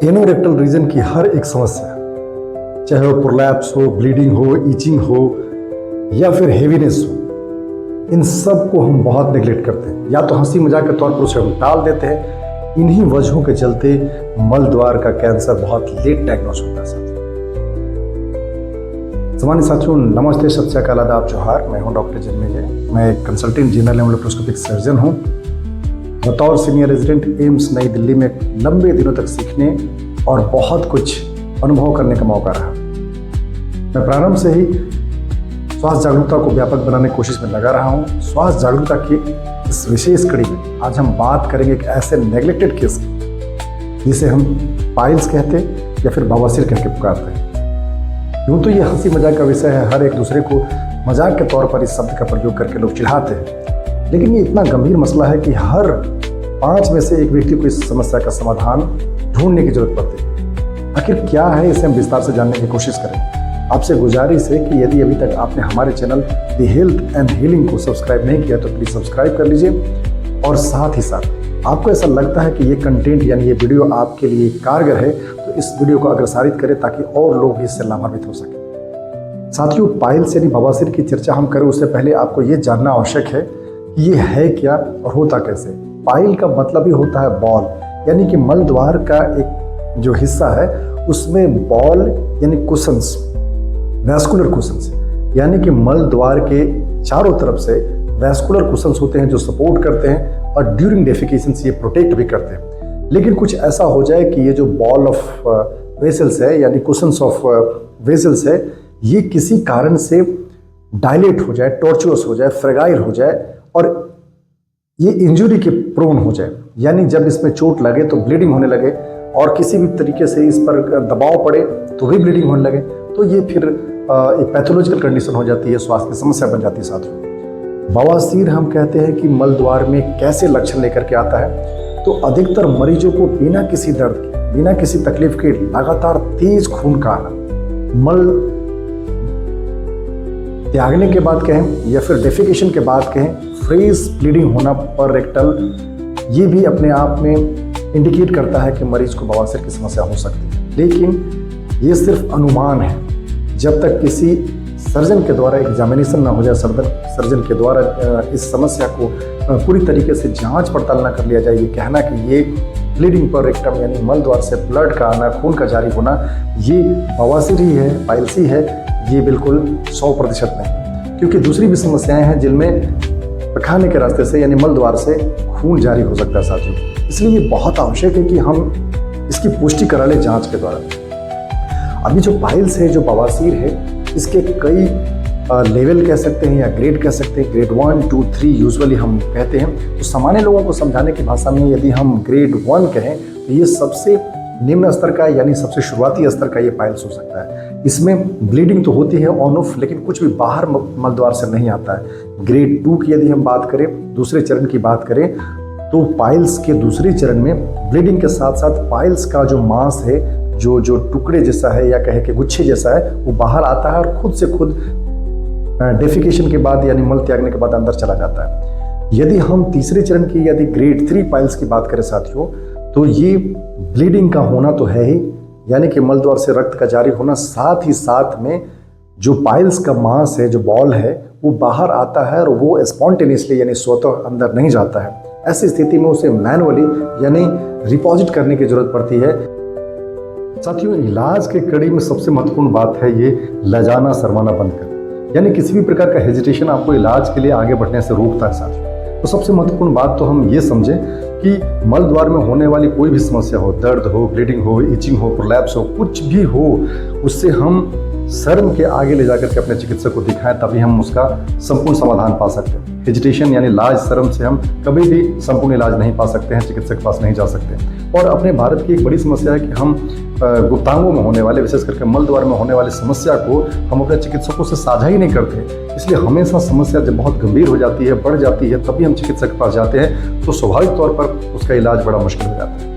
Anorectal region की हर एक समस्या, चाहे वो प्रोलैप्स हो, ब्लीडिंग हो, ईचिंग हो या फिर हेवीनेस हो, इन सब को हम बहुत नेग्लेक्ट करते हैं या तो हंसी मजाक के तौर पर उसे हम टाल देते हैं। इन्हीं वजहों के चलते मल द्वार का कैंसर बहुत लेट डायग्नोस होता है साथियों। सामान्य साथियों, नमस्ते, सत श्री अकाल, आदाब, जोहार। मैं हूं डॉक्टर जन्मेजय। मैं एक कंसल्टेंट जनरल लेप्रोस्कोपिक सर्जन हूं। बतौर सीनियर रेजिडेंट एम्स नई दिल्ली में लंबे दिनों तक सीखने और बहुत कुछ अनुभव करने का मौका रहा। मैं प्रारंभ से ही स्वास्थ्य जागरूकता को व्यापक बनाने की कोशिश में लगा रहा हूँ। स्वास्थ्य जागरूकता की इस विशेष कड़ी में आज हम बात करेंगे एक ऐसे नेग्लेक्टेड केस की जिसे हम पाइल्स कहते या फिर बवासीर कह के पुकारते हैं। यूँ तो ये हंसी मजाक का विषय है, हर एक दूसरे को मजाक के तौर पर इस शब्द का प्रयोग करके लोग चिढ़ाते हैं, लेकिन ये इतना गंभीर मसला है कि हर 5 में से एक व्यक्ति को इस समस्या का समाधान ढूंढने की जरूरत पड़ती है। आखिर क्या है, इसे हम विस्तार से जानने की कोशिश करें। आपसे गुजारिश है कि यदि अभी तक आपने हमारे channel the health and healing को सब्सक्राइब नहीं किया तो प्लीज सब्सक्राइब कर लीजिए। और साथ ही साथ आपको ऐसा लगता है कि ये कंटेंट यानी ये वीडियो आपके लिए कारगर है तो इस वीडियो को अग्रसारित करें ताकि और लोग इससे लाभान्वित हो सकें। साथियों, पाइल्स यानी बवासीर की चर्चा हम करें उससे पहले आपको ये जानना आवश्यक है कि ये है क्या और होता कैसे। पाइल का मतलब ही होता है बॉल, यानी कि मल द्वार का एक जो हिस्सा है उसमें बॉल यानी कुशंस, वैस्कुलर कुशंस, यानी कि मल द्वार के चारों तरफ से वैस्कुलर कुशंस होते हैं जो सपोर्ट करते हैं और ड्यूरिंग डेफिकेशन ये प्रोटेक्ट भी करते हैं। लेकिन कुछ ऐसा हो जाए कि ये जो बॉल ऑफ वेसल्स है यानी कुशंस ऑफ वेसल्स है, ये किसी कारण से डायलेट हो जाए, टॉर्चुअस हो जाए, फ्रेगाइल हो जाए और ये इंजुरी के प्रोन हो जाए, यानी जब इसमें चोट लगे तो ब्लीडिंग होने लगे और किसी भी तरीके से इस पर दबाव पड़े तो भी ब्लीडिंग होने लगे, तो ये फिर एक पैथोलॉजिकल कंडीशन हो जाती है, स्वास्थ्य की समस्या बन जाती है। साथियों, बवासीर हम कहते हैं कि मल द्वार में कैसे लक्षण लेकर के आता है, तो अधिकतर मरीजों को बिना किसी दर्द के, बिना किसी तकलीफ के लगातार तेज खून का आना, मल त्यागने के बाद कहें या फिर डेफिकेशन के बाद कहें, फ्रेश ब्लीडिंग होना पर रेक्टल, ये भी अपने आप में इंडिकेट करता है कि मरीज को बवासीर की समस्या हो सकती है। लेकिन ये सिर्फ अनुमान है, जब तक किसी सर्जन के द्वारा एग्जामिनेशन ना हो जाए, सर्जन के द्वारा इस समस्या को पूरी तरीके से जांच पड़ताल ना कर लिया जाए। ये कहना कि ये ब्लीडिंग पर रेक्टम यानी मल द्वार से ब्लड का आना, खून का जारी होना, ये बवासीर ही है, पाइल्सी है, ये बिल्कुल 100% नहीं, क्योंकि दूसरी भी समस्याएं हैं जिनमें पखाने के रास्ते से यानी मल द्वार से खून जारी हो सकता है साथियों। इसलिए ये बहुत आवश्यक है कि हम इसकी पुष्टि करा लें जांच के द्वारा। अभी जो पाइल्स है, जो बवासीर है, इसके कई लेवल कह सकते हैं या ग्रेड कह सकते हैं। ग्रेड 1, 2, 3 यूजुअली हम कहते हैं। तो सामान्य लोगों को समझाने की भाषा में यदि हम ग्रेड 1 कहें तो ये सबसे निम्न स्तर का यानी सबसे शुरुआती स्तर का ये पाइल्स हो सकता है। इसमें ब्लीडिंग तो होती है ऑन ऑफ, लेकिन कुछ भी बाहर मल द्वार से नहीं आता है। ग्रेड 2 की यदि हम बात करें, दूसरे चरण की बात करें, तो पाइल्स के दूसरे चरण में ब्लीडिंग के साथ साथ पाइल्स का जो मांस है, जो टुकड़े जैसा है या कहे कि गुच्छे जैसा है, वो बाहर आता है और खुद से खुद डेफिकेशन के बाद यानी मल त्यागने के बाद अंदर चला जाता है। यदि हम तीसरे चरण की यदि ग्रेड 3 पाइल्स की बात करें साथियों, तो ये ब्लीडिंग का होना तो है ही, यानी कि मल द्वार से रक्त का जारी होना, साथ ही साथ में जो पाइल्स का मांस है, जो बॉल है, वो बाहर आता है और वो स्पॉन्टेनियसली यानी स्वतः अंदर नहीं जाता है। ऐसी स्थिति में उसे मैनुअली यानी रिपोजिट करने की जरूरत पड़ती है। साथियों, इलाज के कड़ी में सबसे महत्वपूर्ण बात है ये लजाना शर्माना बंद कर, यानी किसी भी प्रकार का हेजिटेशन आपको इलाज के लिए आगे बढ़ने से रोकता है साथियों। तो सबसे महत्वपूर्ण बात तो हम ये समझें कि मल द्वार में होने वाली कोई भी समस्या हो, दर्द हो, ब्लीडिंग हो, इचिंग हो, प्रोलैप्स हो, कुछ भी हो, उससे हम शर्म के आगे ले जाकर के अपने चिकित्सक को दिखाएं, तभी हम उसका संपूर्ण समाधान पा सकते हैं। हेजिटेशन यानी लाज, शर्म से हम कभी भी संपूर्ण इलाज नहीं पा सकते हैं, चिकित्सक के पास नहीं जा सकते। और अपने भारत की एक बड़ी समस्या है कि हम गुप्तांगों में होने वाले, विशेष करके मल द्वार में होने वाली समस्या को हम अपने चिकित्सकों से साझा ही नहीं करते। इसलिए हमेशा समस्या जब बहुत गंभीर हो जाती है, बढ़ जाती है, तभी हम चिकित्सक के पास जाते हैं, तो स्वाभाविक तौर पर उसका इलाज बड़ा मुश्किल हो जाता है।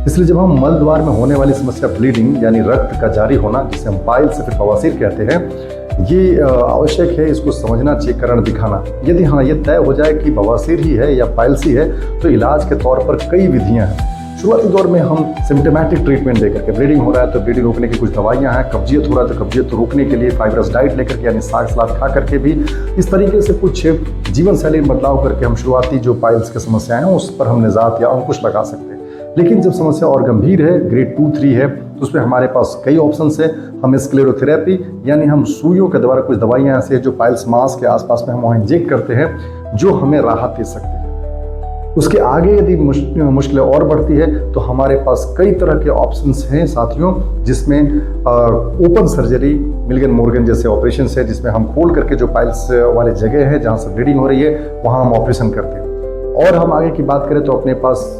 इसलिए जब हम मल द्वार में होने वाली समस्या ब्लीडिंग यानी रक्त का जारी होना, जिसे हम पाइल्स से फिर बवासीर कहते हैं, ये आवश्यक है इसको समझना, चेक कराना, दिखाना। यदि हाँ ये तय हो जाए कि बवासीर ही है या पाइल्स ही है, तो इलाज के तौर पर कई विधियां हैं। शुरुआती दौर में हम सिम्टोमेटिक ट्रीटमेंट देकर के, ब्लीडिंग हो रहा है तो ब्लीडिंग रोकने की कुछ दवाइयां हैं, कब्जियत हो रहा है तो कब्जियत रोकने के लिए फाइब्रस डाइट लेकर के यानी साग सलाद खा करके भी इस तरीके से कुछ जीवन शैली में बदलाव करके हम शुरुआती जो पाइल्स की समस्याएं हैं उस पर हम निजात या अंकुश लगा सकते हैं। लेकिन जब समस्या और गंभीर है, ग्रेड 2-3 है, तो उसमें हमारे पास कई ऑप्शंस है। हम स्क्लेरोथेरेपी यानी हम सुइयों के द्वारा कुछ दवाइयां ऐसी है जो पाइल्स मांस के आसपास में हम वहाँ इंजेक्ट करते हैं जो हमें राहत दे सकती है। उसके आगे यदि मुश्किलें और बढ़ती है तो हमारे पास कई तरह के ऑप्शंस हैं साथियों, जिसमें ओपन सर्जरी, मिल्गन मोर्गन जैसे ऑपरेशन है जिसमें हम खोल करके जो पाइल्स वाले जगह है जहाँ से ब्लीडिंग हो रही है वहाँ हम ऑपरेशन करते हैं। और हम आगे की बात करें तो अपने पास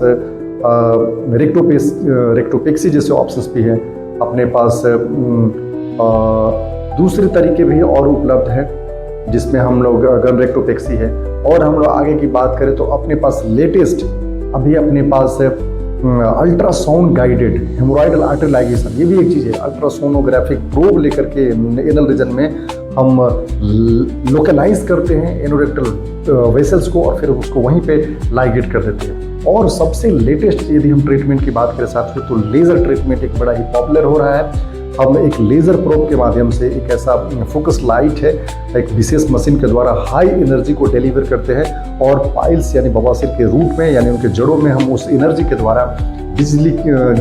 रेक्टोपेक्सी जैसे ऑप्शंस भी हैं। अपने पास दूसरे तरीके भी और उपलब्ध हैं जिसमें हम लोग गन रेक्टोपेक्सी है। और हम लोग आगे की बात करें तो अपने पास लेटेस्ट अभी अपने पास अल्ट्रासाउंड गाइडेड हेमोरॉइडल आर्टरी लाइगेशन, ये भी एक चीज़ है। अल्ट्रासोनोग्राफिक प्रोब लेकर के एनल रीजन में हम लोकलाइज करते हैं एनोरेक्टल वेसल्स को और फिर उसको वहीं पे लाइगेट कर देते हैं। और सबसे लेटेस्ट यदि हम ट्रीटमेंट की बात करें साथियों तो लेज़र ट्रीटमेंट एक बड़ा ही पॉपुलर हो रहा है। हम एक लेज़र प्रोब के माध्यम से एक ऐसा फोकस लाइट है, एक विशेष मशीन के द्वारा हाई एनर्जी को डिलीवर करते हैं और पाइल्स यानी बवासीर के रूट में यानी उनके जड़ों में हम उस एनर्जी के द्वारा बिजली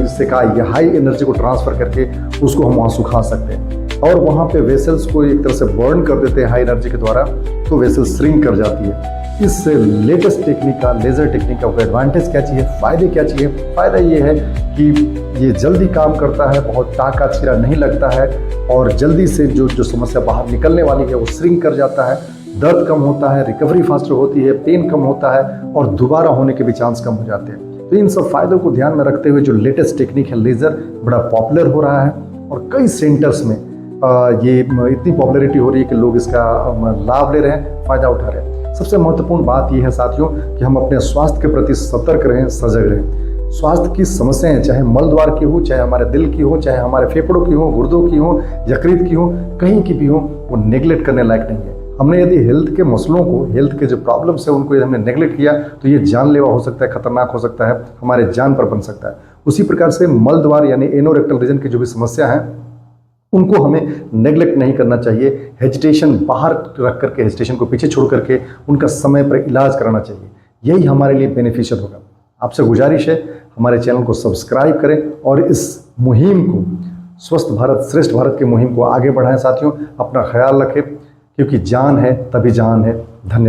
से का या हाई एनर्जी को ट्रांसफ़र करके उसको हम वहाँ सुखा सकते हैं। और वहाँ पे वेसल्स को एक तरह से बर्न कर देते हैं हाई एनर्जी के द्वारा, तो वेसल श्रिंक कर जाती है। इस लेटेस्ट टेक्निक का, लेज़र टेक्निक का एडवांटेज क्या चाहिए, फ़ायदे क्या चाहिए? फ़ायदा ये है कि ये जल्दी काम करता है, बहुत टाका चीरा नहीं लगता है और जल्दी से जो समस्या बाहर निकलने वाली है वो श्रिंक कर जाता है, दर्द कम होता है, रिकवरी फास्टर होती है, पेन कम होता है और दोबारा होने के भी चांस कम हो जाते हैं। तो इन सब फायदों को ध्यान में रखते हुए जो लेटेस्ट टेक्निक है लेज़र बड़ा पॉपुलर हो रहा है और कई सेंटर्स में ये इतनी पॉपुलैरिटी हो रही है कि लोग इसका लाभ ले रहे हैं, फ़ायदा उठा रहे हैं। सबसे महत्वपूर्ण बात यह है साथियों कि हम अपने स्वास्थ्य के प्रति सतर्क रहें, सजग रहें। स्वास्थ्य की समस्याएं चाहे मल द्वार की हो, चाहे हमारे दिल की हो, चाहे हमारे फेफड़ों की हो, गुर्दों की हो, यकृत की हो, कहीं की भी हो, वो नेगलेक्ट करने लायक नहीं है। हमने यदि हेल्थ के मसलों को, हेल्थ के जो प्रॉब्लम्स है उनको यदि हमने नेगलेक्ट किया तो ये जानलेवा हो सकता है, खतरनाक हो सकता है, हमारे जान पर बन सकता है। उसी प्रकार से मल द्वार यानी एनोरेक्टल रीजन की जो भी समस्या है उनको हमें नेगलेक्ट नहीं करना चाहिए। हेजिटेशन बाहर रख करके, हेजिटेशन को पीछे छोड़ करके उनका समय पर इलाज कराना चाहिए, यही हमारे लिए बेनिफिशियल होगा। आपसे गुजारिश है हमारे चैनल को सब्सक्राइब करें और इस मुहिम को, स्वस्थ भारत श्रेष्ठ भारत की मुहिम को आगे बढ़ाएं साथियों। अपना ख्याल रखें क्योंकि जान है तभी जान है। धन्यवाद।